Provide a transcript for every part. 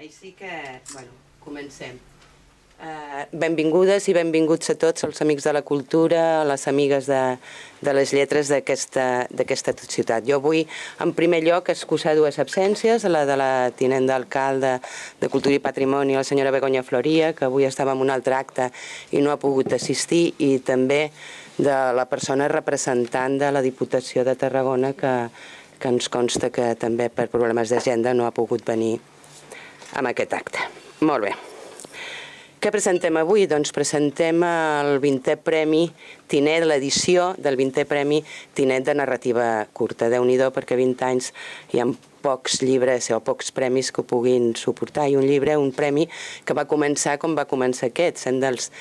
Així que, bueno, comencem. Benvingudes i benvinguts a tots els amics de la cultura, a les amigues de les lletres d'aquesta ciutat. Jo vull, en primer lloc, excusar dues absències, la de la tinent d'alcalde de Cultura i Patrimoni, la senyora Begoña Floria, que avui estava en un altre acte i no ha pogut assistir, i també de la persona representant de la Diputació de Tarragona, que ens consta que també per problemes d'agenda no ha pogut venir a aquest acte. Molt bé. Què presentem avui? Doncs presentem el 20è Premi Tinet, l'edició del 20è Premi Tinet de narrativa curta. Déu-n'hi-do, perquè 20 anys hi ha pocs llibres o pocs premis que ho puguin suportar. I un llibre, un premi que va començar com va començar aquest, sent dels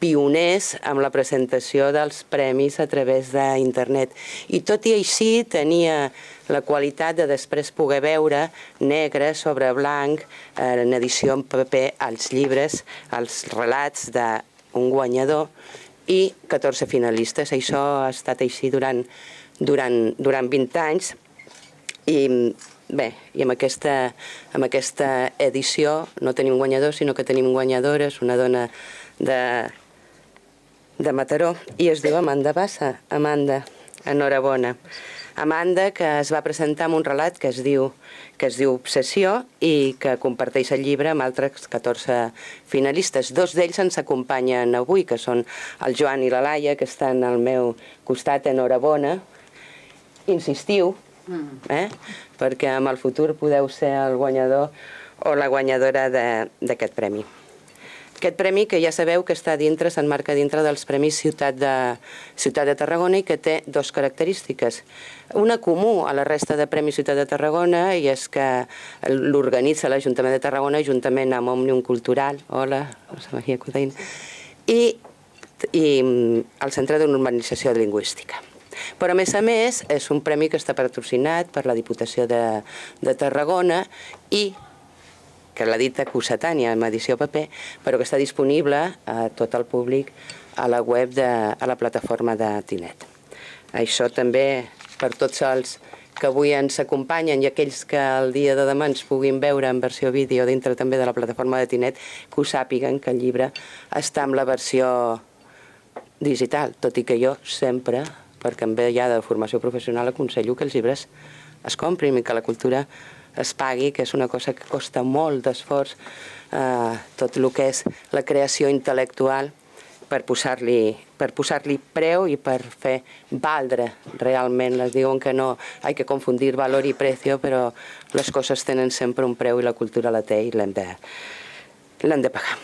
pioners amb la presentació dels premis a través d'internet. I tot i així tenia la qualitat de després poder veure negre sobre blanc en edició en paper els llibres, els relats d'un guanyador i 14 finalistes. Això ha estat així durant 20 anys i bé, i amb aquesta edició no tenim guanyadors, sinó que tenim guanyadores, una dona de Mataró, i es diu Amanda Bassa. Amanda, enhorabona. Amanda, que es va presentar amb un relat que es diu Obsessió i que comparteix el llibre amb altres 14 finalistes. Dos d'ells ens acompanyen avui, que són el Joan i la Laia, que estan al meu costat. Enhorabona. Insistiu, perquè en el futur podeu ser el guanyador o la guanyadora d'aquest premi. Aquest premi, que ja sabeu que s'emmarca dintre dels Premis Ciutat de Tarragona i que té dues característiques. Una comú a la resta de Premis Ciutat de Tarragona, i és que l'organitza l'Ajuntament de Tarragona juntament amb Òmnium Cultural, hola, Rosa Maria Codain, i el Centre de Normalització Lingüística. Però, a més, és un premi que està patrocinat per la Diputació de Tarragona i que l'ha dit Cossetània en edició paper, però que està disponible a tot el públic a la web, a la plataforma de Tinet. Això també per tots els que avui ens acompanyen i aquells que el dia de demà ens puguin veure en versió vídeo dintre també de la plataforma de Tinet, que ho sàpiguen que el llibre està en la versió digital, tot i que jo sempre, perquè em ve ja de formació professional, aconsello que els llibres es comprin i que la cultura es pagui, que és una cosa que costa molt d'esforç, tot el que és la creació intel·lectual, per posar-li preu i per fer valdre realment. Les diuen que no hay que confundir valor i precio, però les coses tenen sempre un preu i la cultura la té i l'hem de pagar.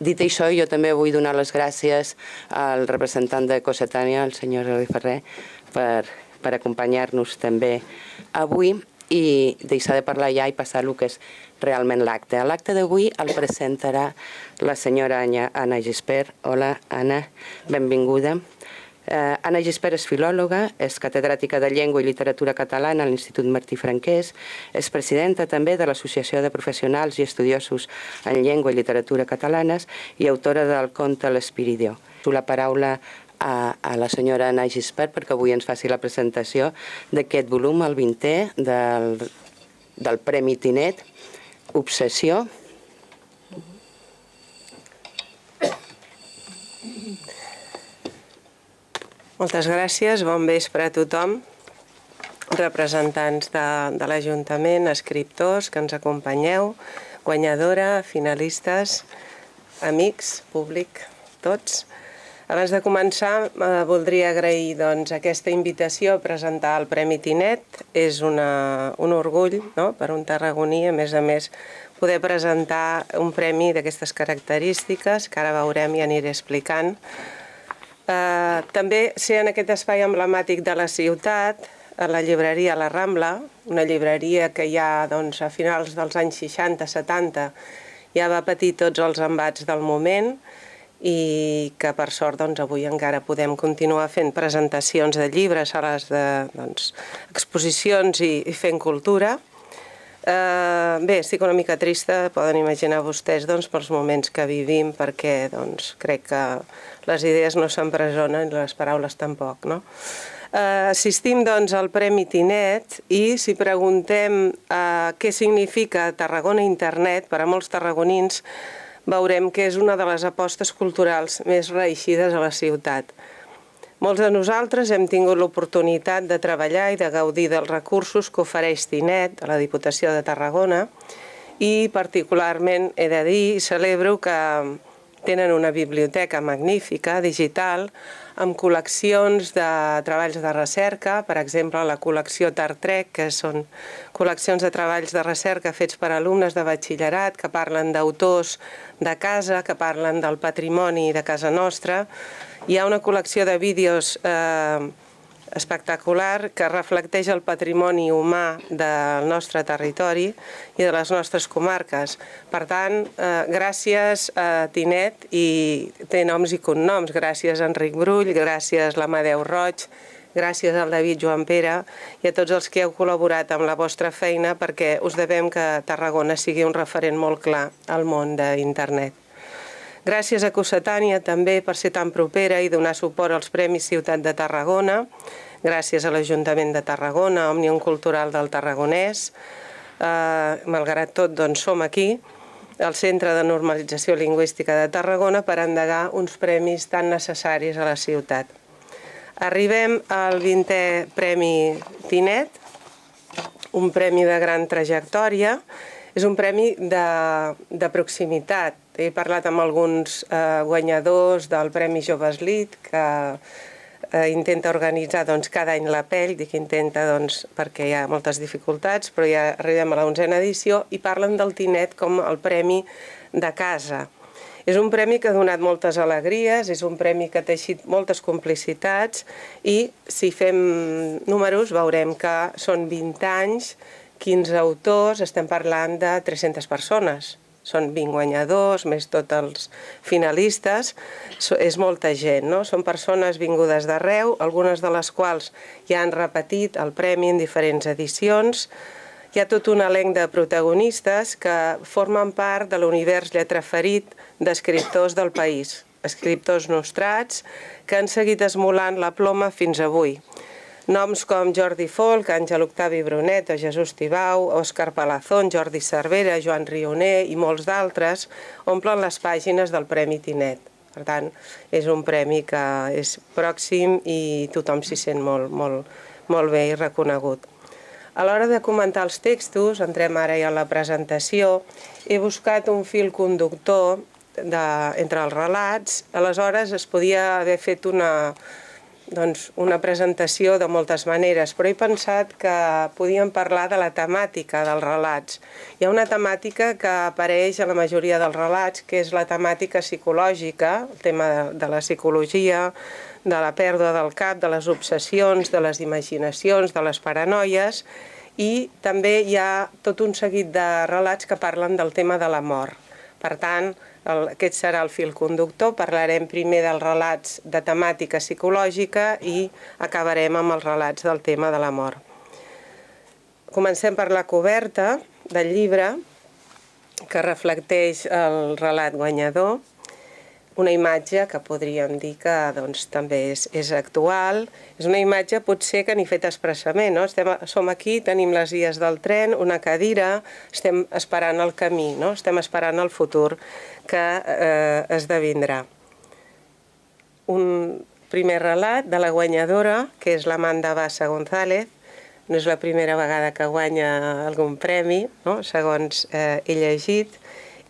Dit això, jo també vull donar les gràcies al representant de Cossetània, el senyor Eloi Ferrer, per acompanyar-nos també avui i deixar de parlar ja i passar el que és realment l'acte. L'acte d'avui el presentarà la senyora Anna Gispert. Hola, Anna, benvinguda. Anna Gispert és filòloga, és catedràtica de Llengua i Literatura Catalana a l'Institut Martí Franquès, és presidenta també de l'Associació de Professionals i Estudiosos en Llengua i Literatura Catalanes i autora del conte L'Espiridió. La paraula a la senyora Anna Gispert perquè avui ens faci la presentació d'aquest volum, el 20è del Premi Tinet, Obsessió. Moltes gràcies, bon vespre a tothom, representants de l'Ajuntament, escriptors que ens acompanyeu, guanyadora, finalistes, amics, públic, tots. Abans de començar, voldria agrair aquesta invitació a presentar el Premi Tinet. És un orgull per un tarragoní, a més, poder presentar un premi d'aquestes característiques, que ara veurem i aniré explicant. També ser en aquest espai emblemàtic de la ciutat, a la llibreria La Rambla, una llibreria que ja a finals dels anys 60-70 ja va patir tots els embats del moment, i que per sort avui encara podem continuar fent presentacions de llibres, sales d'exposicions i fent cultura. Bé, estic una mica trista, poden imaginar vostès, pels moments que vivim, perquè crec que les idees no s'empresonen i les paraules tampoc, no? Assistim, doncs, al Premi Tinet i si preguntem què significa Tarragona Internet, per a molts tarragonins veurem que és una de les apostes culturals més reeixides a la ciutat. Molts de nosaltres hem tingut l'oportunitat de treballar i de gaudir dels recursos que ofereix Tinet a la Diputació de Tarragona i particularment he de dir i celebro que tenen una biblioteca magnífica, digital, amb col·leccions de treballs de recerca, per exemple la col·lecció Tartrec, que són col·leccions de treballs de recerca fets per alumnes de batxillerat que parlen d'autors de casa, que parlen del patrimoni de casa nostra. Hi ha una col·lecció de vídeos espectacular que reflecteix el patrimoni humà del nostre territori i de les nostres comarques. Per tant, gràcies a Tinet, i té noms i cognoms, gràcies a Enric Brull, gràcies a l'Amadeu Roig, gràcies al David Joan Pere i a tots els que heu col·laborat amb la vostra feina perquè us devem que Tarragona sigui un referent molt clar al món d'internet. Gràcies a Cossetània també per ser tan propera i donar suport als Premis Ciutat de Tarragona. Gràcies a l'Ajuntament de Tarragona, Òmnium Cultural del Tarragonès. Malgrat tot, doncs, som aquí, al Centre de Normalització Lingüística de Tarragona, per endegar uns premis tan necessaris a la ciutat. Arribem al 20è Premi Tinet, un premi de gran trajectòria. És un premi de proximitat. He parlat amb alguns guanyadors del Premi Joves Lit, que intenta organitzar cada any la pell, dic intenta perquè hi ha moltes dificultats, però ja arribem a la 11a edició i parlen del Tinet com el premi de casa. És un premi que ha donat moltes alegries, és un premi que ha teixit moltes complicitats i si fem números veurem que són 20 anys, 15 autors, estem parlant de 300 persones. Són 20 guanyadors, més tots els finalistes. És molta gent, no? Són persones vingudes d'arreu, algunes de les quals ja han repetit el premi en diferents edicions. Hi ha tot un elenc de protagonistes que formen part de l'univers lletraferit d'escriptors del país, escriptors nostrats que han seguit esmolant la ploma fins avui. Noms com Jordi Folch, Àngel Octavi Brunet o Jesús Tibau, Òscar Palazón, Jordi Cervera, Joan Rioner i molts d'altres omplen les pàgines del Premi Tinet. Per tant, és un premi que és pròxim i tothom s'hi sent molt bé i reconegut. A l'hora de comentar els textos, entrem ara ja a la presentació, he buscat un fil conductor entre els relats. Aleshores es podia haver fet una presentació de moltes maneres, però he pensat que podíem parlar de la temàtica dels relats. Hi ha una temàtica que apareix a la majoria dels relats, que és la temàtica psicològica, el tema de la psicologia, de la pèrdua del cap, de les obsessions, de les imaginacions, de les paranoies, i també hi ha tot un seguit de relats que parlen del tema de la mort. Per tant, aquest serà el fil conductor. Parlarem primer dels relats de temàtica psicològica i acabarem amb els relats del tema de la mort. Comencem per la coberta del llibre, que reflecteix el relat guanyador. Una imatge que podríem dir que també és actual. És una imatge potser que n'hi fet expressament. Som aquí, tenim les vies del tren, una cadira, estem esperant el camí, estem esperant el futur que esdevindrà. Un primer relat de la guanyadora, que és l'Amanda Bassa González. No és la primera vegada que guanya algun premi, segons he llegit,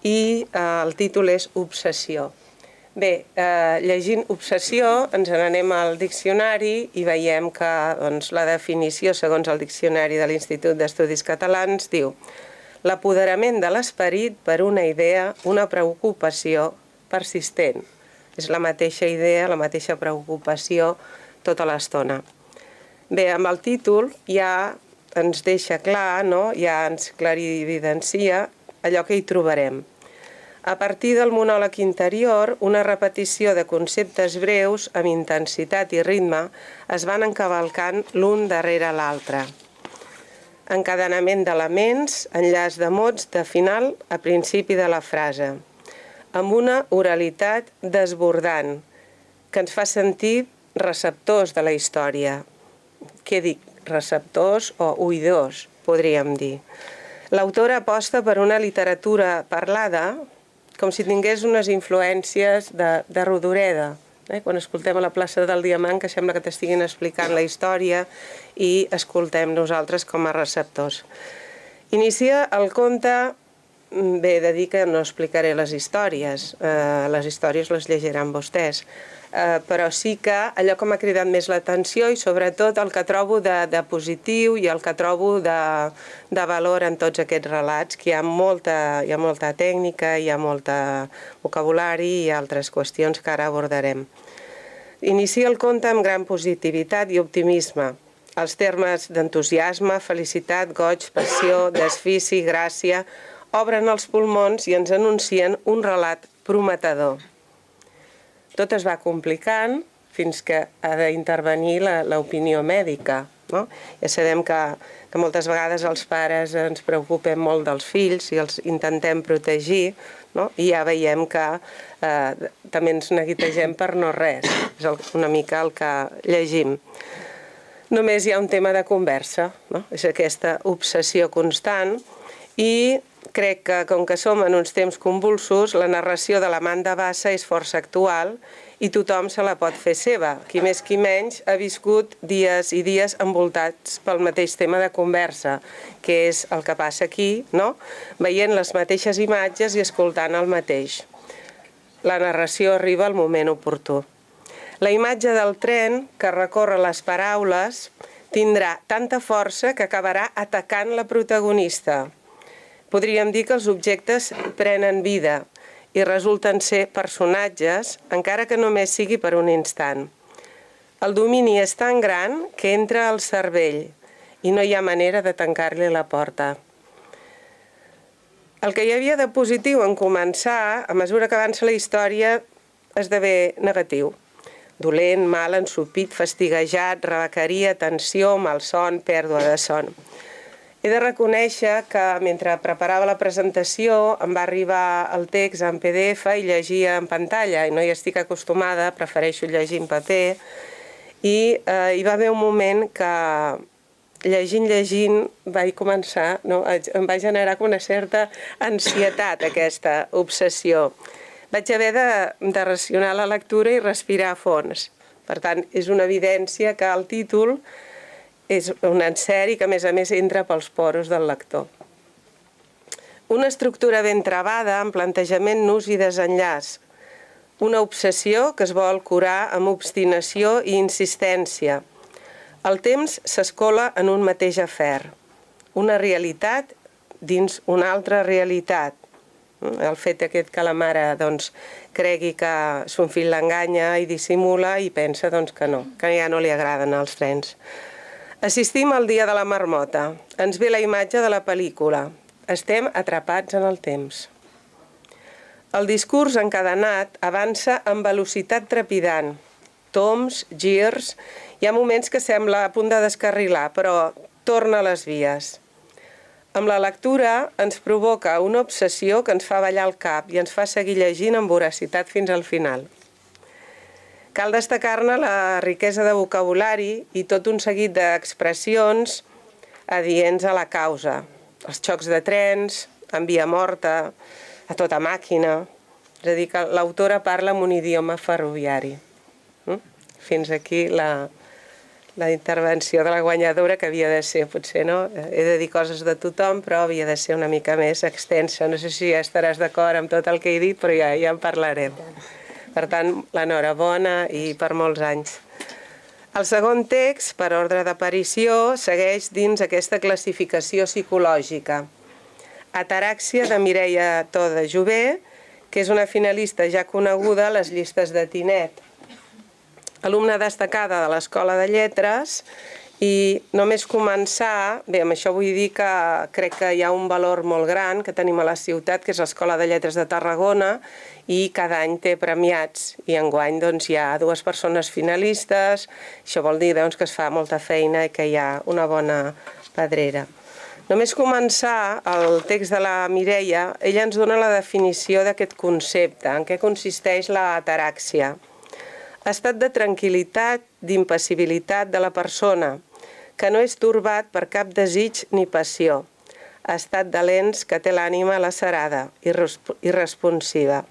i el títol és Obsessió. Bé, llegint obsessió ens n'anem al diccionari i veiem que la definició, segons el diccionari de l'Institut d'Estudis Catalans, diu l'apoderament de l'esperit per una idea, una preocupació persistent. És la mateixa idea, la mateixa preocupació tota l'estona. Bé, amb el títol ja ens deixa clar, ja ens clarividencia allò que hi trobarem. A partir del monòleg interior, una repetició de conceptes breus amb intensitat i ritme es van encavalcant l'un darrere l'altre. Encadenament d'elements, enllaç de mots de final a principi de la frase, amb una oralitat desbordant que ens fa sentir receptors de la història. què dic? Receptors o oïdors, podríem dir. L'autora aposta per una literatura parlada com si tingués unes influències de Rodoreda, quan escoltem a la plaça del Diamant, que sembla que t'estiguin explicant la història i escoltem nosaltres com a receptors. Inicia el conte, bé, de dir que no explicaré les històries les llegiran vostès, però sí que allò que m'ha cridat més l'atenció i sobretot el que trobo de positiu i el que trobo de valor en tots aquests relats, que hi ha molta tècnica, hi ha molt vocabulari i altres qüestions que ara abordarem. Inicia el conte amb gran positivitat i optimisme. Els termes d'entusiasme, felicitat, goig, passió, desfici, gràcia, obren els pulmons i ens anuncien un relat prometedor. Tot es va complicant fins que ha d'intervenir l'opinió mèdica. Ja sabem que moltes vegades els pares ens preocupem molt dels fills i els intentem protegir, i ja veiem que també ens neguitegem per no res. És una mica el que llegim. Només hi ha un tema de conversa, és aquesta obsessió constant, i crec que, com que som en uns temps convulsos, la narració de l'Amanda Bassa és força actual i tothom se la pot fer seva. Qui més qui menys ha viscut dies i dies envoltats pel mateix tema de conversa, que és el que passa aquí, veient les mateixes imatges i escoltant el mateix. La narració arriba al moment oportú. La imatge del tren que recorre les paraules tindrà tanta força que acabarà atacant la protagonista. Podríem dir que els objectes prenen vida i resulten ser personatges, encara que només sigui per un instant. El domini és tan gran que entra al cervell i no hi ha manera de tancar-li la porta. El que hi havia de positiu en començar, a mesura que avança la història, esdevé negatiu. Dolent, mal, ensopit, fastiguejat, rebequeria, tensió, malson, pèrdua de son. He de reconèixer que mentre preparava la presentació em va arribar el text en PDF i llegia en pantalla, i no hi estic acostumada, prefereixo llegir en paper, i hi va haver un moment que llegint vaig començar, em va generar una certa ansietat aquesta obsessió. Vaig haver de racionar la lectura i respirar a fons. Per tant, és una evidència que el títol és un encert i que, a més entra pels poros del lector. Una estructura ben travada, amb plantejament, nus i desenllaç. Una obsessió que es vol curar amb obstinació i insistència. El temps s'escola en un mateix afer. Una realitat dins una altra realitat. El fet aquest que la mare cregui que son fill l'enganya i dissimula i pensa que no, que ja no li agraden els trens. Assistim al dia de la marmota. Ens ve la imatge de la pel·lícula. Estem atrapats en el temps. El discurs encadenat avança amb velocitat trepidant. Toms, girs... Hi ha moments que sembla a punt de descarrilar, però torna a les vies. Amb la lectura ens provoca una obsessió que ens fa ballar el cap i ens fa seguir llegint amb voracitat fins al final. Cal destacar-ne la riquesa de vocabulari i tot un seguit d'expressions adients a la causa. Els xocs de trens, en via morta, a tota màquina. És a dir, que l'autora parla en un idioma ferroviari. Fins aquí la intervenció de la guanyadora, que havia de ser, potser no, he de dir coses de tothom, però havia de ser una mica més extensa. No sé si ja estaràs d'acord amb tot el que he dit, però ja en parlarem. Per tant, l'enhorabona i per molts anys. El segon text, per ordre d'aparició, segueix dins aquesta classificació psicològica. Ataràxia, de Mireia Toda Jové, que és una finalista ja coneguda a les llistes de Tinet. Alumna destacada de l'Escola de Lletres, i només començar, bé, amb això vull dir que crec que hi ha un valor molt gran que tenim a la ciutat, que és l'Escola de Lletres de Tarragona, i cada any té premiats, i enguany hi ha 2 persones finalistes. Això vol dir que es fa molta feina i que hi ha una bona pedrera. Només començar el text de la Mireia, ella ens dona la definició d'aquest concepte, en què consisteix la ataràxia. Estat de tranquil·litat, d'impassibilitat de la persona, que no és torbat per cap desig ni passió, estat de lents que té l'ànima lacerada i responsiva.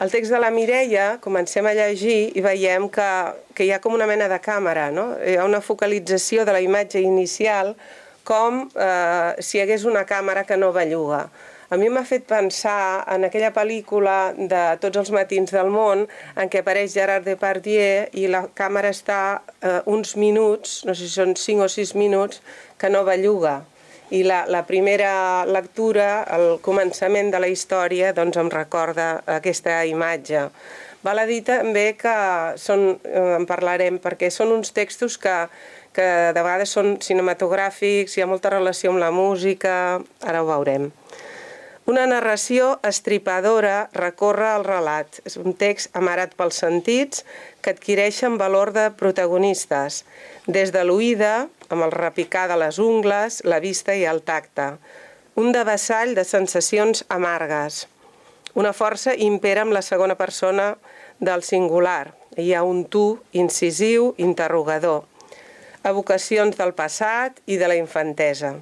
El text de la Mireia, comencem a llegir i veiem que hi ha com una mena de càmera, no? Hi ha una focalització de la imatge inicial com si hi hagués una càmera que no belluga. A mi m'ha fet pensar en aquella pel·lícula de Tots els matins del món en què apareix Gerard Depardieu i la càmera està uns minuts, no sé si són 5 o 6 minuts, que no belluga. I la primera lectura, el començament de la història, doncs em recorda aquesta imatge. Val a dir també que en parlarem, perquè són uns textos que de vegades són cinematogràfics, hi ha molta relació amb la música, ara ho veurem. Una narració estripadora recorre el relat. És un text amarat pels sentits que adquireixen valor de protagonistes, des de l'oïda, amb el repicar de les ungles, la vista i el tacte. Un devessall de sensacions amargues. Una força impera amb la segona persona del singular. Hi ha un tu incisiu, interrogador. Evocacions del passat i de la infantesa.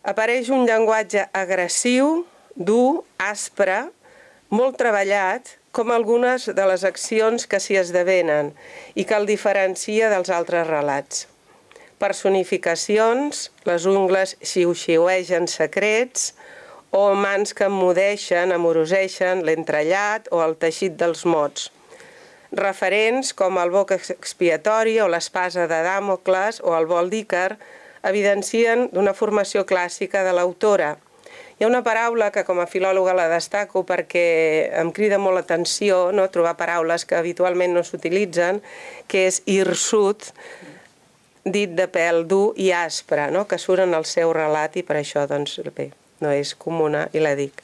Apareix un llenguatge agressiu, dur, aspre, molt treballat, com algunes de les accions que s'hi esdevenen i que el diferencia dels altres relats. Personificacions, les ungles xiu-xiuegen secrets, o mans que emmudeixen, amoroseixen l'entrellat o el teixit dels mots. Referents com el boc expiatori o l'espasa de Dàmocles o el vol d'Ícar evidencien d'una formació clàssica de l'autora. Hi ha una paraula que com a filòloga la destaco perquè em crida molt l'atenció trobar paraules que habitualment no s'utilitzen, que és hirsut, dit de pèl dur i aspre, que surt en el seu relat i per això doncs, bé, no és comuna i la dic.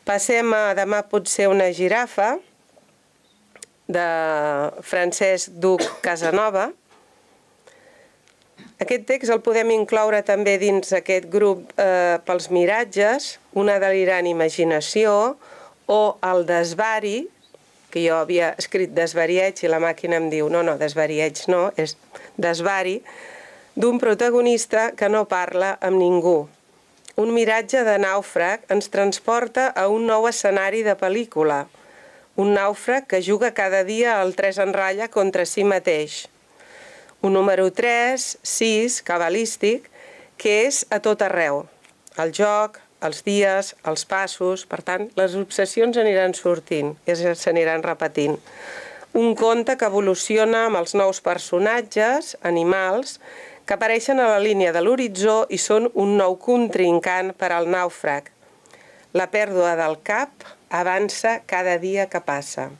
Passem a Demà pot ser una girafa, de Francesc Duc Casanova. Aquest text el podem incloure també dins aquest grup pels miratges, una delirant imaginació o el desvari, que jo havia escrit desvarieig i la màquina em diu no, desvarieig no, és desvari, d'un protagonista que no parla amb ningú. Un miratge de nàufrag ens transporta a un nou escenari de pel·lícula. Un nàufrag que juga cada dia al 3 en ratlla contra si mateix. Un número 3, 6, cabalístic, que és a tot arreu. El joc, els dies, els passos, per tant, les obsessions aniran sortint i s'aniran repetint. Un conte que evoluciona amb els nous personatges, animals, que apareixen a la línia de l'horitzó i són un nou contrincant per al nàufrag. La pèrdua del cap avança cada dia que passa.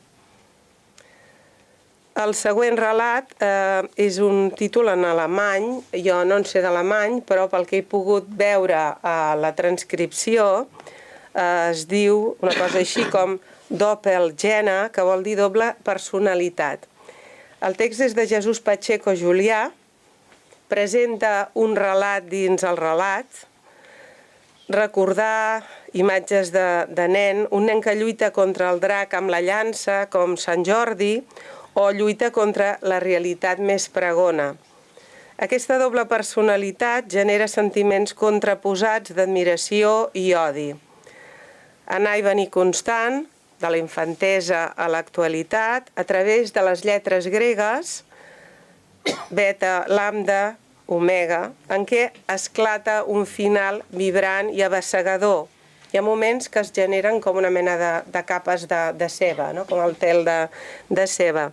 El següent relat és un títol en alemany, jo no en sé d'alemany, però pel que he pogut veure a la transcripció es diu una cosa així com Doppelgänger, que vol dir doble personalitat. El text és de Jesús Pacheco Julià, presenta un relat dins el relat, recordar imatges de nen, un nen que lluita contra el drac amb la llança, com Sant Jordi, o lluita contra la realitat més pregona. Aquesta doble personalitat genera sentiments contraposats d'admiració i odi. Anar i venir constant, de la infantesa a l'actualitat, a través de les lletres gregues, beta, lambda, omega, en què esclata un final vibrant i abassegador. Hi ha moments que es generen com una mena de capes de ceba, com el tel de ceba.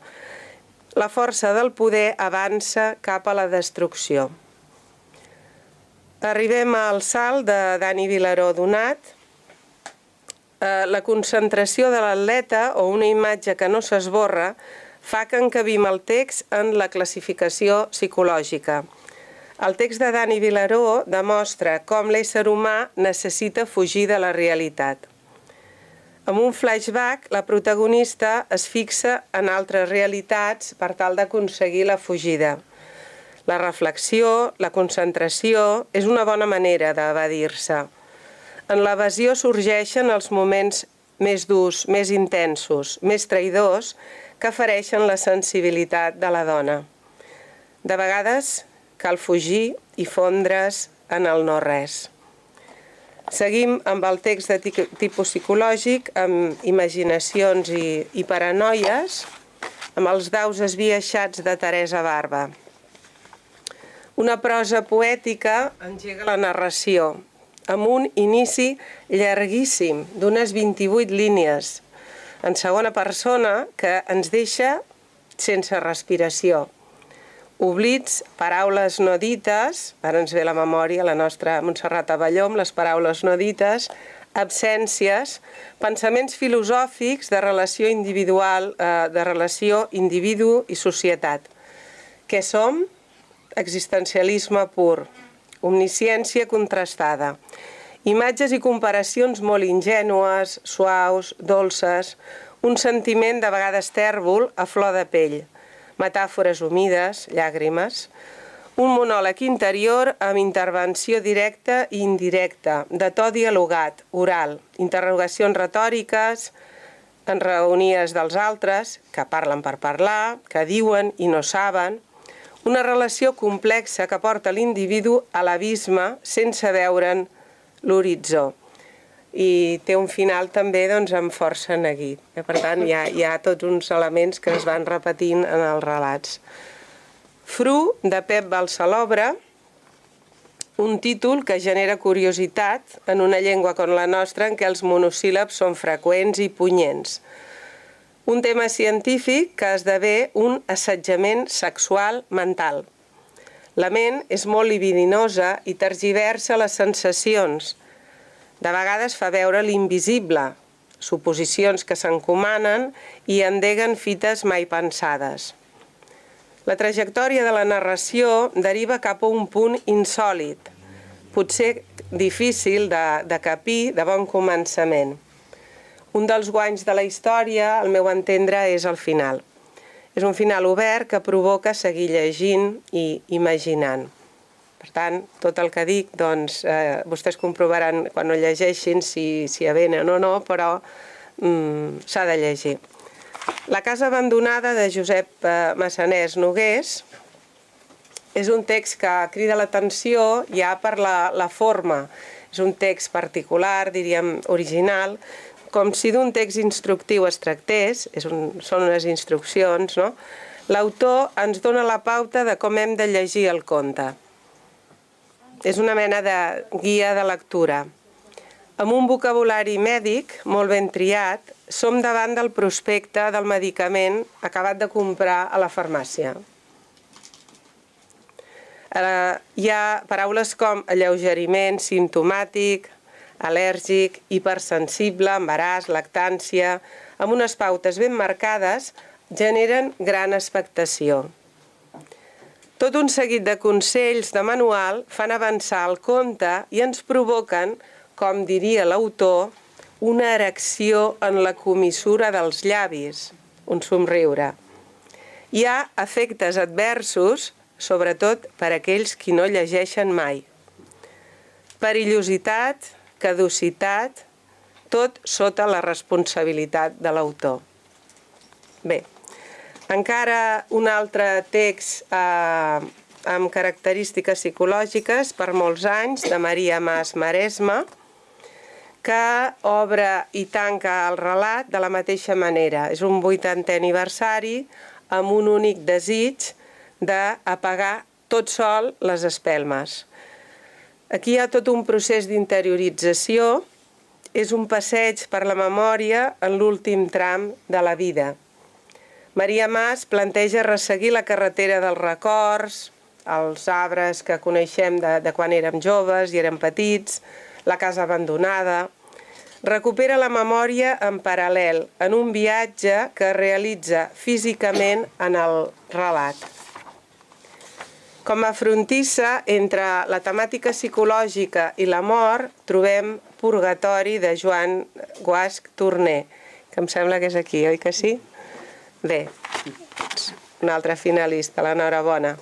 La força del poder avança cap a la destrucció. Arribem al salt de Dani Vilaró Donat. La concentració de l'atleta o una imatge que no s'esborra fa que encabim el text en la classificació psicològica. El text de Dani Vilaró demostra com l'ésser humà necessita fugir de la realitat. Amb un flashback, la protagonista es fixa en altres realitats per tal d'aconseguir la fugida. La reflexió, la concentració, és una bona manera d'evadir-se. En l'evasió sorgeixen els moments més durs, més intensos, més traïdors, que fereixen la sensibilitat de la dona. De vegades, cal fugir i fondre's en el no-res. Seguim amb el text de tipus psicològic, amb imaginacions i paranoies, amb els daus esbiaixats de Teresa Barba. Una prosa poètica engega la narració, amb un inici llarguíssim, d'unes 28 línies, en segona persona, que ens deixa sense respiració. Oblits, paraules no dites, ara ens ve a la memòria la nostra Montserrat Abelló amb les paraules no dites, absències, pensaments filosòfics de relació individual, de relació individu i societat. Què som? Existencialisme pur, omnisciència contrastada, imatges i comparacions molt ingènues, suaus, dolces, un sentiment de vegades tèrbol a flor de pell, metàfores humides, llàgrimes, un monòleg interior amb intervenció directa i indirecta, de to dialogat, oral, interrogacions retòriques, enraonies dels altres, que parlen per parlar, que diuen i no saben, una relació complexa que porta l'individu a l'abisme sense veure'n l'horitzó. I té un final també amb força neguit. Per tant, hi ha tots uns elements que es van repetint en els relats. Fru, de Pep Balsalobre, un títol que genera curiositat en una llengua com la nostra en què els monosíl·labs són freqüents i punyents. Un tema científic que esdevé un assetjament sexual mental. La ment és molt libidinosa i tergiversa les sensacions. De vegades fa veure l'invisible, suposicions que s'encomanen i endeguen fites mai pensades. La trajectòria de la narració deriva cap a un punt insòlit, potser difícil de capir de bon començament. Un dels guanys de la història, al meu entendre, és el final. És un final obert que provoca seguir llegint i imaginant. Per tant, tot el que dic, vostès comprovaran quan ho llegeixin si avenen o no, però s'ha de llegir. La casa abandonada de Josep Massanés Nogués és un text que crida l'atenció ja per la forma. És un text particular, diríem original, com si d'un text instructiu es tractés, són unes instruccions, no? L'autor ens dona la pauta de com hem de llegir el conte. És una mena de guia de lectura. Amb un vocabulari mèdic molt ben triat, som davant del prospecte del medicament acabat de comprar a la farmàcia. Hi ha paraules com alleugeriment simptomàtic, al·lèrgic, hipersensible, embaràs, lactància, amb unes pautes ben marcades, generen gran expectació. Tot un seguit de consells de manual fan avançar el conte i ens provoquen, com diria l'autor, una erecció en la comissura dels llavis, un somriure. Hi ha efectes adversos, sobretot per a aquells qui no llegeixen mai. Perillositat, caducitat, tot sota la responsabilitat de l'autor. Bé, encara un altre text amb característiques psicològiques per molts anys, de Maria Mas Maresma, que obre i tanca el relat de la mateixa manera. És un 80è aniversari amb un únic desig d'apagar tot sol les espelmes. Aquí hi ha tot un procés d'interiorització, és un passeig per la memòria en l'últim tram de la vida. Maria Mas planteja resseguir la carretera dels records, els arbres que coneixem de quan érem joves i érem petits, la casa abandonada. Recupera la memòria en paral·lel, en un viatge que realitza físicament en el relat. Com a frontissa entre la temàtica psicològica i la mort trobem Purgatori de Joan Guasch Torner, que em sembla que és aquí, oi que sí? Bé, un altre finalista, l'enhorabona.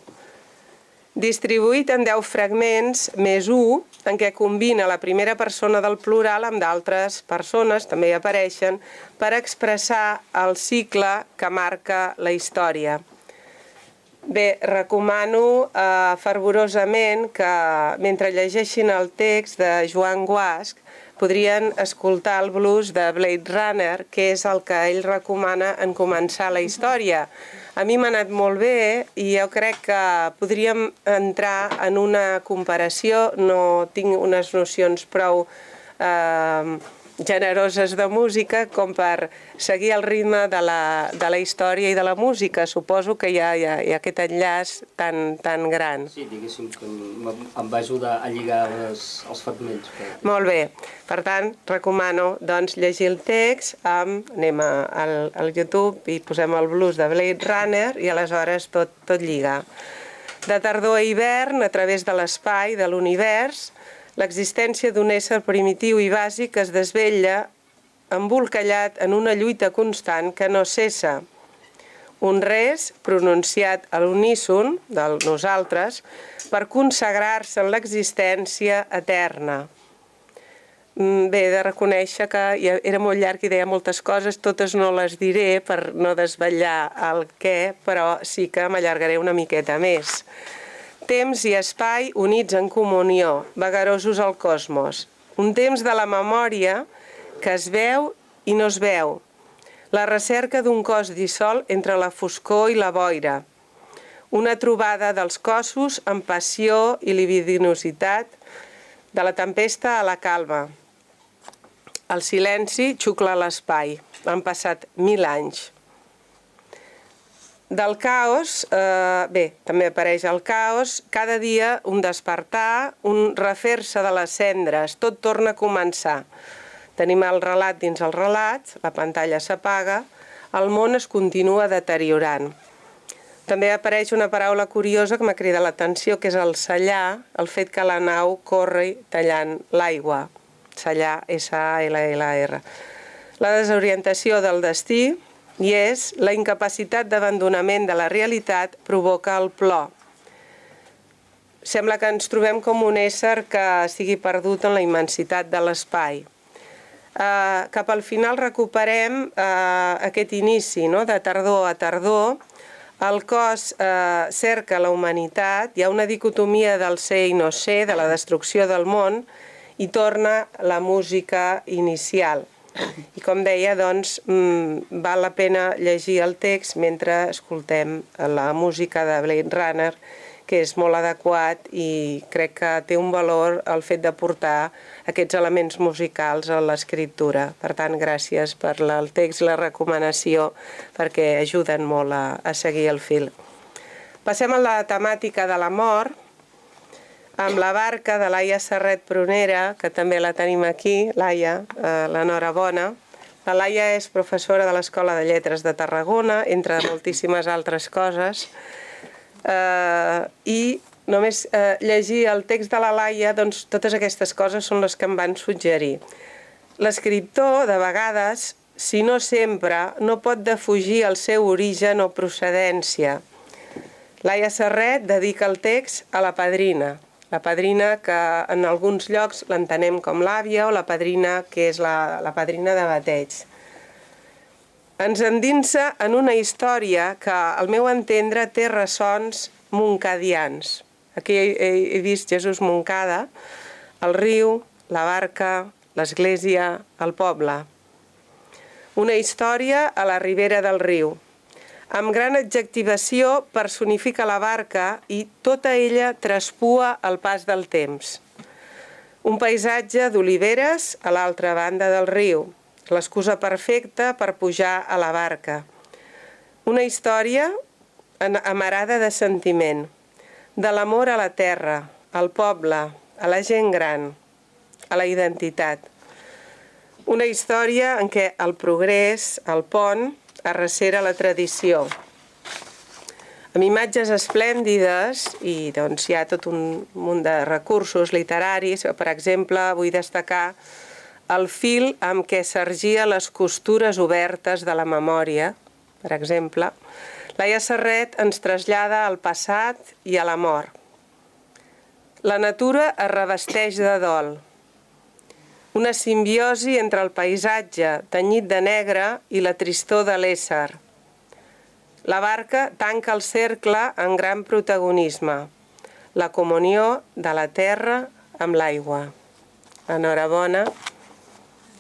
Distribuït en 10 fragments, més 1, en què combina la primera persona del plural amb d'altres persones, també hi apareixen, per expressar el cicle que marca la història. Bé, recomano fervorosament que mentre llegeixin el text de Joan Guasch podrien escoltar el blues de Blade Runner, que és el que ell recomana en començar la història. A mi m'ha anat molt bé i jo crec que podríem entrar en una comparació, no tinc unes nocions prou generoses de música com per seguir el ritme de la història i de la música. Suposo que hi ha aquest enllaç tan gran. Sí, diguéssim que em va ajudar a lligar els fragments. Molt bé. Per tant, recomano llegir el text, anem al YouTube i posem el blues de Blade Runner i aleshores tot lliga. De tardor a hivern, a través de l'espai, de l'univers, l'existència d'un ésser primitiu i bàsic es desvetlla embolcallat en una lluita constant que no cessa. Un res pronunciat a l'uníson del nosaltres per consagrar-se en l'existència eterna. Bé, he de reconèixer que era molt llarg i deia moltes coses, totes no les diré per no desvetllar el què, però sí que m'allargaré una miqueta més. Temps i espai units en comunió, vagarosos al cosmos. Un temps de la memòria que es veu i no es veu. La recerca d'un cos dissol entre la foscor i la boira. Una trobada dels cossos amb passió i libidinositat, de la tempesta a la calma. El silenci xucla l'espai. Han passat 1000 anys. Del caos, bé, també apareix el caos, cada dia un despertar, un refer-se de les cendres, tot torna a començar. Tenim el relat dins el relat, la pantalla s'apaga, el món es continua deteriorant. També apareix una paraula curiosa que m'ha cridat l'atenció, que és el sellar, el fet que la nau corre tallant l'aigua. Sellar, S-A-L-L-A-R. La desorientació del destí, i és la incapacitat d'abandonament de la realitat provoca el plor. Sembla que ens trobem com un ésser que sigui perdut en la immensitat de l'espai. Cap al final recuperem aquest inici, de tardor a tardor. El cos cerca la humanitat, hi ha una dicotomia del ser i no ser, de la destrucció del món, i torna la música inicial. I com deia, val la pena llegir el text mentre escoltem la música de Blade Runner, que és molt adequat i crec que té un valor el fet de portar aquests elements musicals a l'escriptura. Per tant, gràcies per el text i la recomanació, perquè ajuden molt a seguir el fil. Passem a la temàtica de la mort, amb La barca, de Laia Serret Prunera, que també la tenim aquí, Laia, l'enhorabona. La Laia és professora de l'Escola de Lletres de Tarragona, entre moltíssimes altres coses. I només llegir el text de la Laia, totes aquestes coses són les que em van suggerir. L'escriptor, de vegades, si no sempre, no pot defugir el seu origen o procedència. Laia Serret dedica el text a la padrina. La padrina que en alguns llocs l'entenem com l'àvia o la padrina que és la padrina de bateig. Ens endinsa en una història que, al meu entendre, té ressons moncadians. Aquí he vist Jesús Moncada, el riu, la barca, l'església, el poble. Una història a la ribera del riu. Amb gran adjectivació personifica la barca i tota ella traspua el pas del temps. Un paisatge d'oliveres a l'altra banda del riu, l'excusa perfecta per pujar a la barca. Una història amarada de sentiment, de l'amor a la terra, al poble, a la gent gran, a la identitat. Una història en què el progrés, el pont, arrecera la tradició. Amb imatges esplèndides, i hi ha tot un munt de recursos literaris, per exemple, vull destacar el fil amb què s'argia les costures obertes de la memòria, per exemple. Laia Serret ens trasllada al passat i a la mort. La natura es revesteix de dol. Una simbiosi entre el paisatge tenyit de negre i la tristor de l'ésser. La barca tanca el cercle en gran protagonisme, la comunió de la terra amb l'aigua. Enhorabona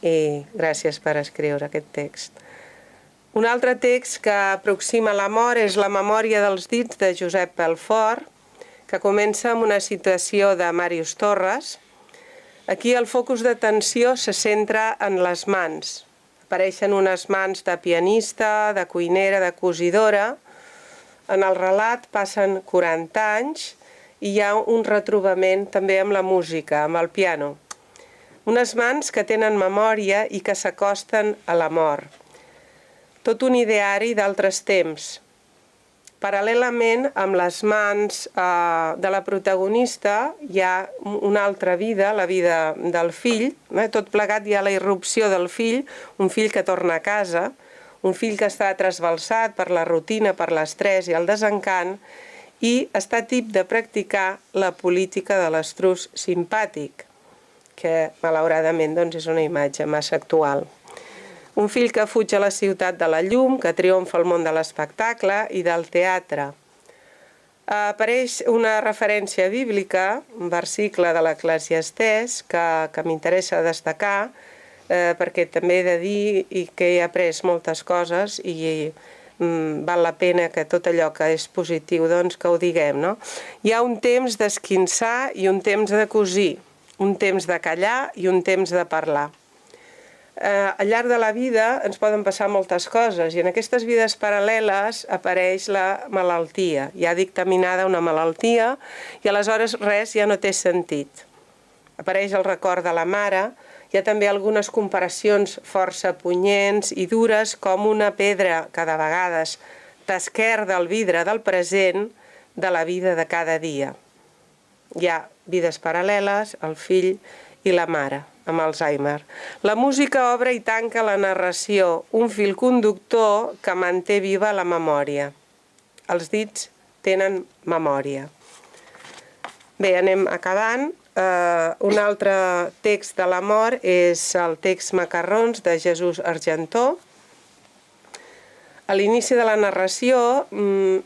i gràcies per escriure aquest text. Un altre text que aproxima la mort és La memòria dels dits de Josep Pelfort, que comença amb una citació de Màrius Torres. Aquí el focus d'atenció se centra en les mans. Apareixen unes mans de pianista, de cuinera, de cosidora. En el relat passen 40 anys i hi ha un retrobament també amb la música, amb el piano. Unes mans que tenen memòria i que s'acosten a la mort. Tot un ideari d'altres temps. Paral·lelament amb les mans de la protagonista hi ha una altra vida, la vida del fill. Tot plegat hi ha la irrupció del fill, un fill que torna a casa, un fill que està trasbalsat per la rutina, per l'estrès i el desencant, i està tip de practicar la política de l'estrus simpàtic, que malauradament és una imatge massa actual. Un fill que fuig a la ciutat de la llum, que triomfa al món de l'espectacle i del teatre. Apareix una referència bíblica, un versicle de l'Eclesiastès, que m'interessa destacar, perquè també he de dir que he après moltes coses i val la pena que tot allò que és positiu que ho diguem. Hi ha un temps d'esquinçar i un temps de cosir, un temps de callar i un temps de parlar. Al llarg de la vida ens poden passar moltes coses i en aquestes vides paral·leles apareix la malaltia. Hi ha dictaminada una malaltia i aleshores res ja no té sentit. Apareix el record de la mare, hi ha també algunes comparacions força punyents i dures com una pedra que de vegades t'esquerda el vidre del present de la vida de cada dia. Hi ha vides paral·leles, el fill i la mare, amb Alzheimer. La música obre i tanca la narració, un fil conductor que manté viva la memòria. Els dits tenen memòria. Bé, anem acabant. Un altre text de la mort és el text Macarrons de Jesús Argentó. A l'inici de la narració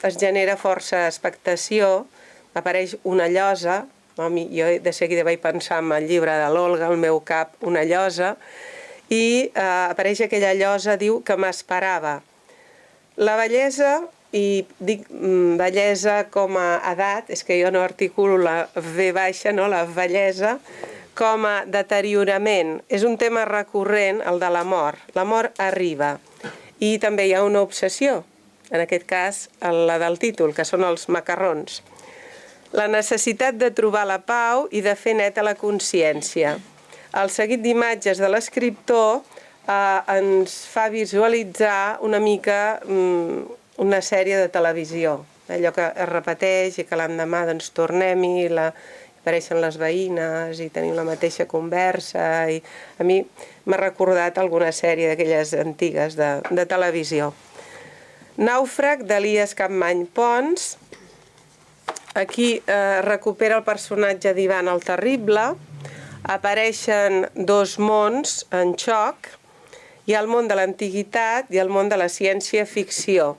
es genera força expectació, apareix una llosa. Jo de seguida vaig pensar en el llibre de l'Olga, al meu cap, una llosa, i apareix aquella llosa, diu que m'esperava. La bellesa, i dic bellesa com a edat, és que jo no articulo la V baixa, la bellesa, com a deteriorament. És un tema recurrent, el de la mort. La mort arriba. I també hi ha una obsessió, en aquest cas la del títol, que són els macarrons. La necessitat de trobar la pau i de fer neta la consciència. El seguit d'imatges de l'escriptor ens fa visualitzar una mica una sèrie de televisió. Allò que es repeteix i que l'endemà tornem-hi, apareixen les veïnes i tenim la mateixa conversa. A mi m'ha recordat alguna sèrie d'aquelles antigues de televisió. Nàufrag d'Elies Capmany Pons. Aquí recupera el personatge d'Ivan el Terrible, apareixen dos mons en xoc, hi ha el món de l'antiguitat i el món de la ciència-ficció.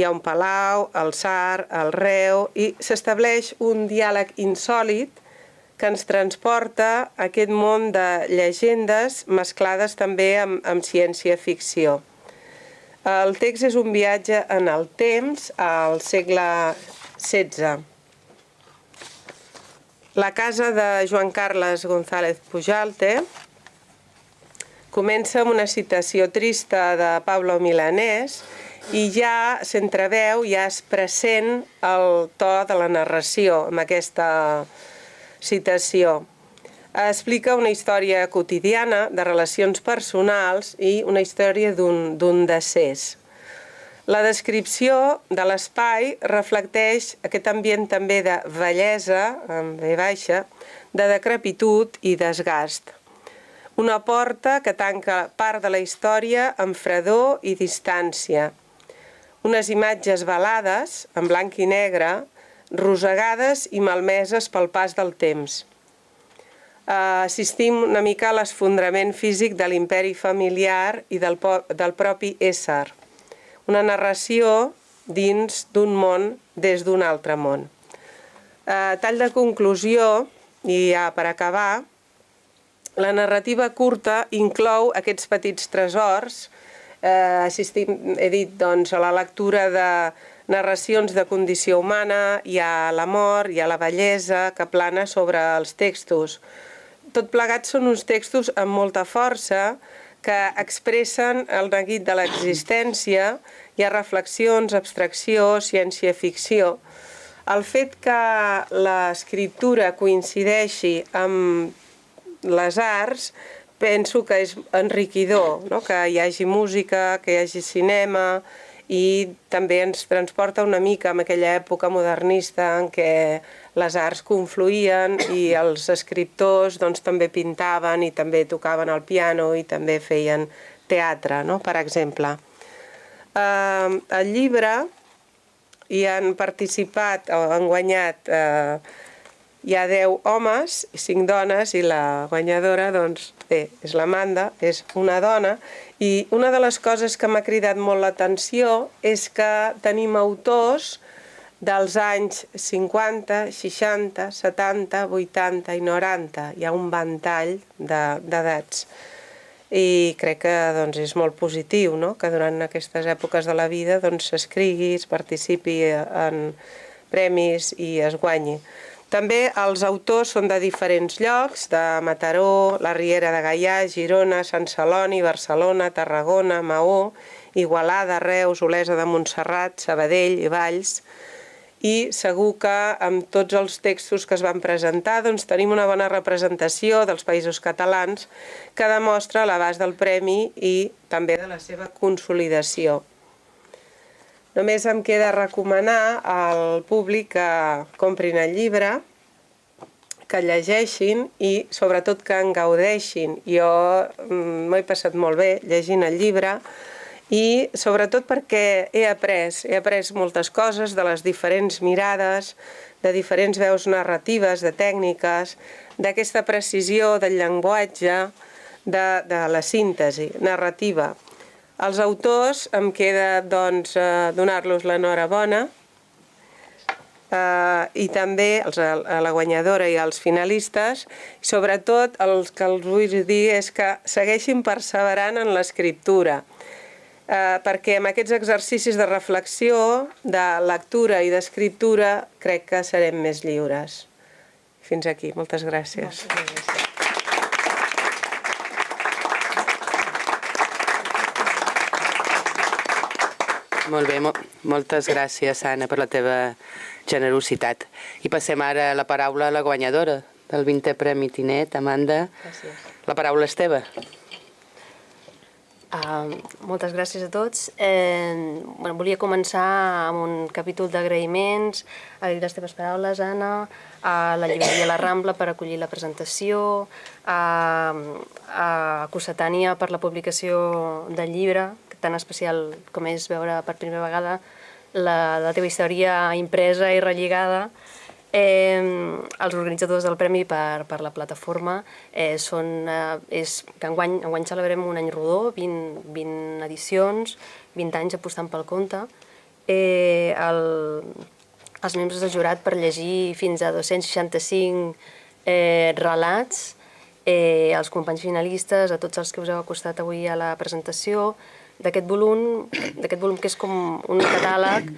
Hi ha un palau, el tsar, el reu, i s'estableix un diàleg insòlit que ens transporta a aquest món de llegendes mesclades també amb ciència-ficció. El text és un viatge en el temps, al segle XVI. La casa de Joan Carles González Pujalte comença amb una citació trista de Pablo Milanés i ja s'entreveu, ja es present el to de la narració amb aquesta citació. Explica una història quotidiana de relacions personals i una història d'un decés. La descripció de l'espai reflecteix aquest ambient també de vellesa, amb V baixa, de decrepitud i desgast. Una porta que tanca part de la història amb fredor i distància. Unes imatges velades, en blanc i negre, rosegades i malmeses pel pas del temps. Assistim una mica a l'esfondrament físic de l'imperi familiar i del propi ésser. una narració dins d'un món des d'un altre món. Tall de conclusió, i ja per acabar, la narrativa curta inclou aquests petits tresors. He dit doncs, a la lectura de narracions de condició humana, hi ha l'amor, hi ha la bellesa que plana sobre els textos. Tot plegat són uns textos amb molta força que expressen el neguit de l'existència, hi ha reflexions, abstracció, ciència-ficció. El fet que l'escriptura coincideixi amb les arts penso que és enriquidor, no? Que hi hagi música, que hi hagi cinema, i també ens transporta una mica en aquella època modernista en què les arts confluïen i els escriptors doncs, també pintaven i també tocaven el piano i també feien teatre, no? Per exemple. Al llibre hi han participat o han guanyat hi ha 10 homes i 5 dones i la guanyadora doncs, és l'Amanda, és una dona, i una de les coses que m'ha cridat molt l'atenció és que tenim autors dels anys 50, 60, 70, 80 i 90. Hi ha un ventall d'edats. I crec que doncs, és molt positiu, no? Que durant aquestes èpoques de la vida s'escrigui, es participi en premis i es guanyi. També els autors són de diferents llocs, de Mataró, la Riera de Gaià, Girona, Sant Celoni, Barcelona, Tarragona, Maó, Igualada, Reus, Olesa de Montserrat, Sabadell i Valls. I segur que amb tots els textos que es van presentar doncs, tenim una bona representació dels països catalans que demostra l'abast del premi i també de la seva consolidació. Només em queda recomanar al públic que comprin el llibre, que el llegeixin i sobretot que en gaudeixin. Jo m'ho he passat molt bé llegint el llibre i sobretot perquè he après moltes coses de les diferents mirades, de diferents veus narratives, de tècniques, d'aquesta precisió del llenguatge, de la síntesi narrativa. Als autors em queda doncs, donar-los l'enhorabona i també a la guanyadora i als finalistes. I sobretot el que els vull dir és que segueixin perseverant en l'escriptura, perquè amb aquests exercicis de reflexió, de lectura i d'escriptura crec que serem més lliures. Fins aquí. Moltes gràcies. Molt bé, moltes gràcies, Anna, per la teva generositat. I passem ara la paraula a la guanyadora del 20è Premi Tinet, Amanda. Gràcies. La paraula és teva. Moltes gràcies a tots. Volia començar amb un capítol d'agraïments, a les teves paraules, Anna, a la llibreria La Rambla per acollir la presentació, a Cossetània per la publicació del llibre, tan especial com és veure per primera vegada la teva història impresa i relligada, els organitzadors del Premi per la plataforma, que enguany celebrem un any rodó, 20 edicions, 20 anys apostant pel conte, els membres del jurat per llegir fins a 265 relats, els companys finalistes, a tots els que us heu acostat avui a la presentació, d'aquest volum que és com un catàleg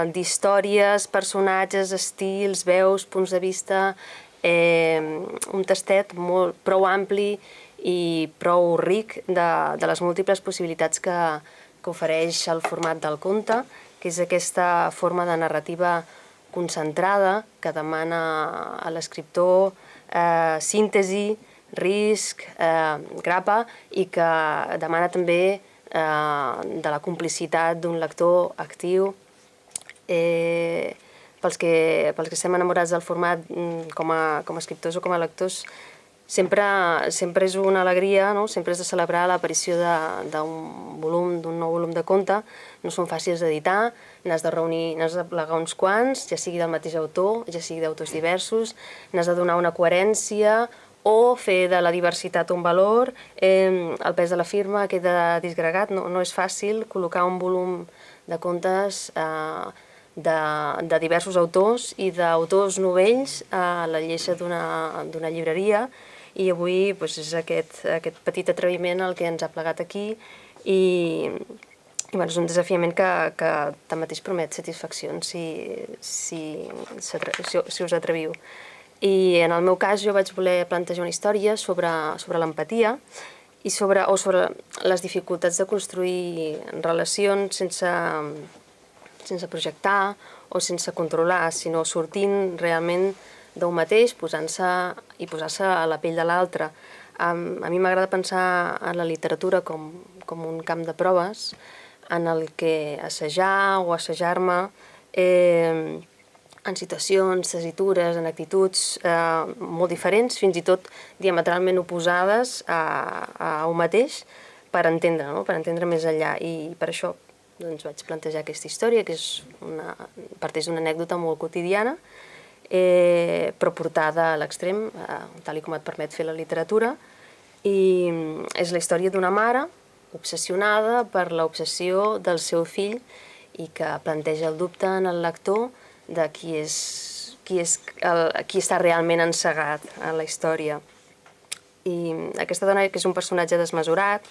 d'històries, personatges, estils, veus, punts de vista, un tastet prou ampli i prou ric de les múltiples possibilitats que ofereix el format del conte, que és aquesta forma de narrativa concentrada que demana a l'escriptor síntesi, risc, grapa, i que demana també de la complicitat d'un lector actiu. Pels que estem enamorats del format com a escriptors o com a lectors, sempre és una alegria, no? Sempre és de celebrar l'aparició d'un nou volum de conte. No són fàcils d'editar, n'has de plegar uns quants, ja sigui del mateix autor, ja sigui d'autors diversos, n'has de donar una coherència, o fer de la diversitat un valor. El pes de la firma queda disgregat, no és fàcil col·locar un volum de contes de diversos autors i d'autors novells a la lleixa d'una llibreria, i avui és aquest petit atreviment el que ens ha plegat aquí, i és un desafiament que tanmateix promet satisfaccions si us atreviu. I en el meu cas jo vaig voler plantejar una història sobre l'empatia o sobre les dificultats de construir relacions sense projectar o sense controlar, sinó sortint realment d'un mateix, posar-se a la pell de l'altre. A mi m'agrada pensar en la literatura com un camp de proves en el que assajar o assajar-me en situacions, tessitures, en actituds molt diferents, fins i tot diametralment oposades a un mateix, per entendre més enllà. I per això vaig plantejar aquesta història, que parteix d'una anècdota molt quotidiana, però portada a l'extrem, tal com et permet fer la literatura. I és la història d'una mare obsessionada per l'obsessió del seu fill i que planteja el dubte en el lector de qui està realment encegat a la història. I aquesta dona, que és un personatge desmesurat,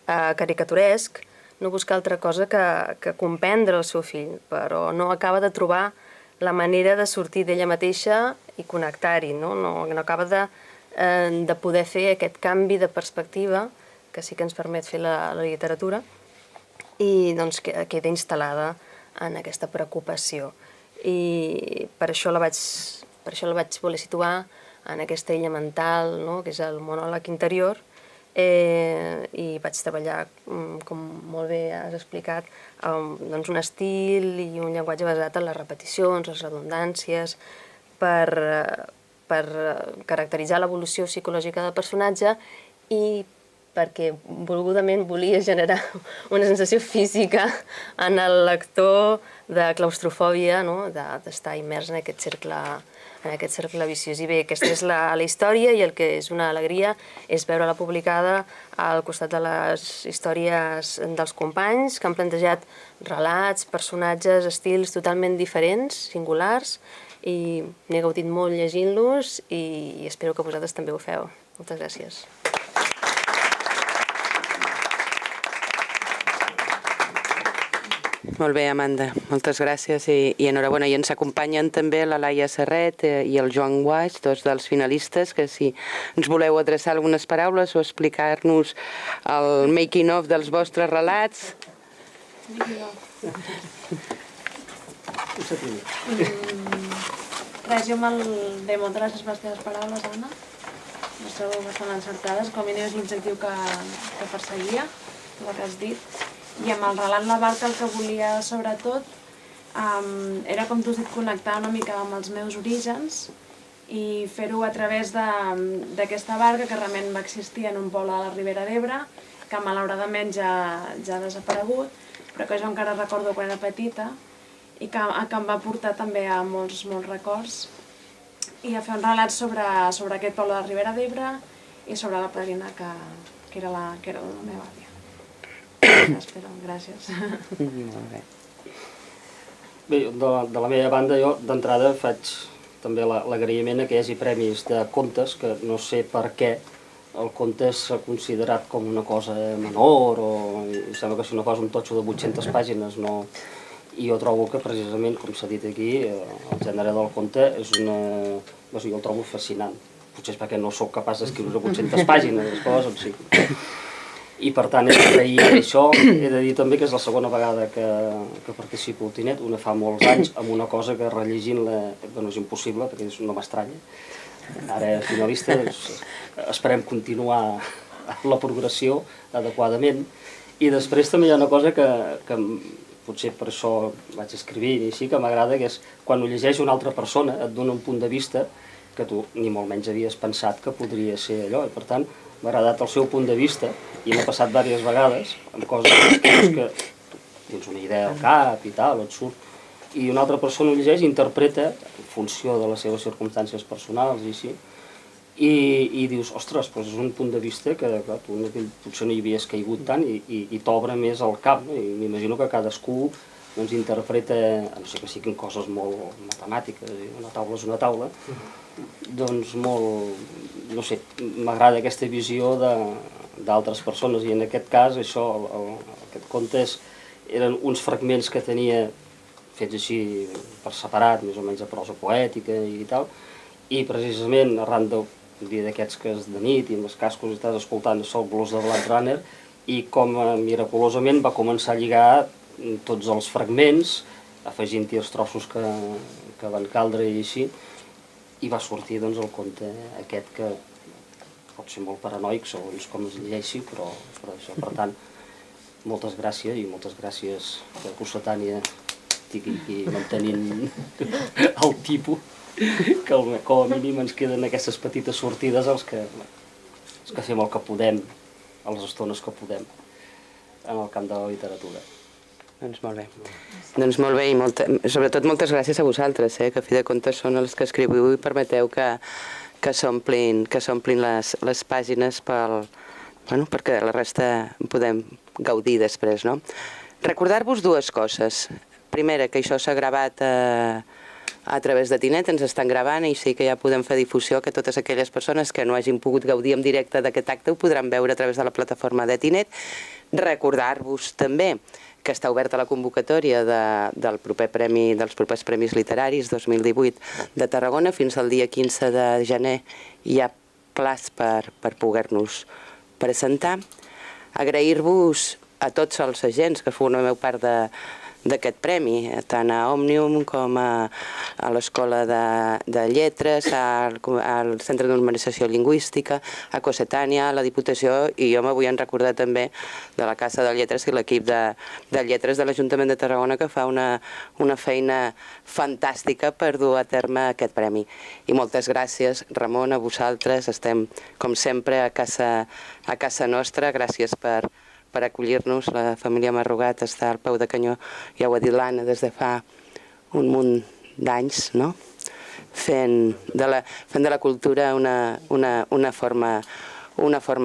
caricaturesc, no busca altra cosa que comprendre el seu fill, però no acaba de trobar la manera de sortir d'ella mateixa i connectar-hi, no acaba de poder fer aquest canvi de perspectiva que sí que ens permet fer la literatura, i queda instal·lada en aquesta preocupació. I per això la vaig voler situar en aquesta illa mental, que és el monòleg interior, i vaig treballar, com molt bé has explicat, un estil i un llenguatge basat en les repeticions, les redundàncies, per caracteritzar l'evolució psicològica del personatge i perquè volgudament volia generar una sensació física en el lector de claustrofòbia, d'estar immers en aquest cercle viciós. I bé, aquesta és la història, i el que és una alegria és veure-la publicada al costat de les històries dels companys, que han plantejat relats, personatges, estils totalment diferents, singulars, i n'he gaudit molt llegint-los i espero que vosaltres també ho feu. Moltes gràcies. Molt bé, Amanda, moltes gràcies i enhorabona. I ens acompanyen també la Laia Serret i el Joan Guaix, dos dels finalistes, que si ens voleu adreçar algunes paraules o explicar-nos el making-of dels vostres relats. Res, jo bé, moltes gràcies per les teves paraules, Anna. Les trobo bastant encertades, com a mínim és l'objectiu que perseguia, el que has dit. I amb el relat La Barca el que volia, sobretot, era, com tu has dit, connectar una mica amb els meus orígens i fer-ho a través d'aquesta barca que realment va existir en un poble de la Ribera d'Ebre, que malauradament ja ha desaparegut, però que jo encara recordo quan era petita i que em va portar també a molts records, i a fer un relat sobre aquest poble de la Ribera d'Ebre i sobre la padrina que era la meva àvia. Espero, gràcies. Molt bé. Bé, de la meva banda jo d'entrada faig també l'agraïment que hi hagi premis de contes, que no sé per què el conte s'ha considerat com una cosa menor, o sembla que és una cosa, un totxo de 800 pàgines, no... I jo trobo que precisament, com s'ha dit aquí, el gènere del conte és jo el trobo fascinant. Potser és perquè no sóc capaç d'escriure 800 pàgines, després, o sigui. I per tant, he d'agrair això. He de dir també que és la segona vegada que participo al Tinet, una fa molts anys, amb una cosa que rellegint-la no és impossible, perquè no m'estranya. Ara, finalista, esperem continuar la progressió adequadament. I després també hi ha una cosa que potser per això vaig escrivint i així, que m'agrada, que és quan ho llegeix una altra persona, et dona un punt de vista que tu ni molt menys havies pensat que podria ser allò, i per tant m'ha agradat el seu punt de vista, i m'ha passat diverses vegades amb coses que tens una idea al cap i tal, et surt, i una altra persona ho llegeix i interpreta en funció de les seves circumstàncies personals i així, i dius, ostres, doncs és un punt de vista que clar, tu en aquell potser no hi havies caigut tant i t'obre més el cap, no? I m'imagino que cadascú doncs, interpreta, a no sé que siguin coses molt matemàtiques, una taula és una taula, doncs molt, no sé, m'agrada aquesta visió d'altres persones i en aquest cas això, aquest conte eren uns fragments que tenia fets així per separat, més o menys de prosa poètica i tal, i precisament arran d'un dia d'aquests que és de nit i amb els cascos estàs escoltant el blues de Blade Runner i com miraculosament va començar a lligar tots els fragments, afegint-hi els trossos que van caldre i així, i va sortir doncs, el conte aquest que pot ser molt paranoic segons com es llegeixi, però això, per tant, moltes gràcies i moltes gràcies que Cossetània estigui aquí mantenint el tipus, que com a mínim ens queden aquestes petites sortides els que fem el que podem, a les estones que podem, en el camp de la literatura. Doncs molt bé. Doncs molt bé i sobretot moltes gràcies a vosaltres, que a fi de comptes són els que escriviu i permeteu que s'omplin les pàgines perquè la resta en podem gaudir després, no? Recordar-vos dues coses. Primera, que això s'ha gravat a través de Tinet, ens estan gravant i sí que ja podem fer difusió que totes aquelles persones que no hagin pogut gaudir en directe d'aquest acte ho podran veure a través de la plataforma de Tinet. Recordar-vos també que està oberta la convocatòria dels propers Premis Literaris 2018 de Tarragona. Fins al dia 15 de gener hi ha plaç per poder-nos presentar. Agrair-vos a tots els agents que formeu part d'aquest premi, tant a Òmnium com a l'Escola de Lletres, al Centre de Normalització Lingüística, a Cossetània, a la Diputació, i jo m'avui en recordar també de la Casa de Lletres i l'equip de Lletres de l'Ajuntament de Tarragona que fa una feina fantàstica per dur a terme aquest premi. I moltes gràcies, Ramon, a vosaltres, estem com sempre a casa nostra, gràcies per acollir-nos. La família Marrugat està al peu de canyó, ja ho ha dit l'Anna, des de fa un munt d'anys, no? Fent de la cultura una forma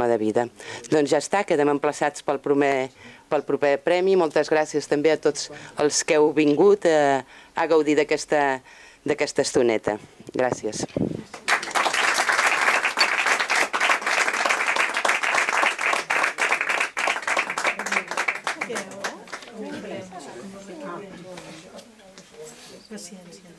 de vida. Doncs ja està, quedem emplaçats pel proper premi. Moltes gràcies també a tots els que heu vingut a gaudir d'aquesta estoneta. Gràcies. Paciència.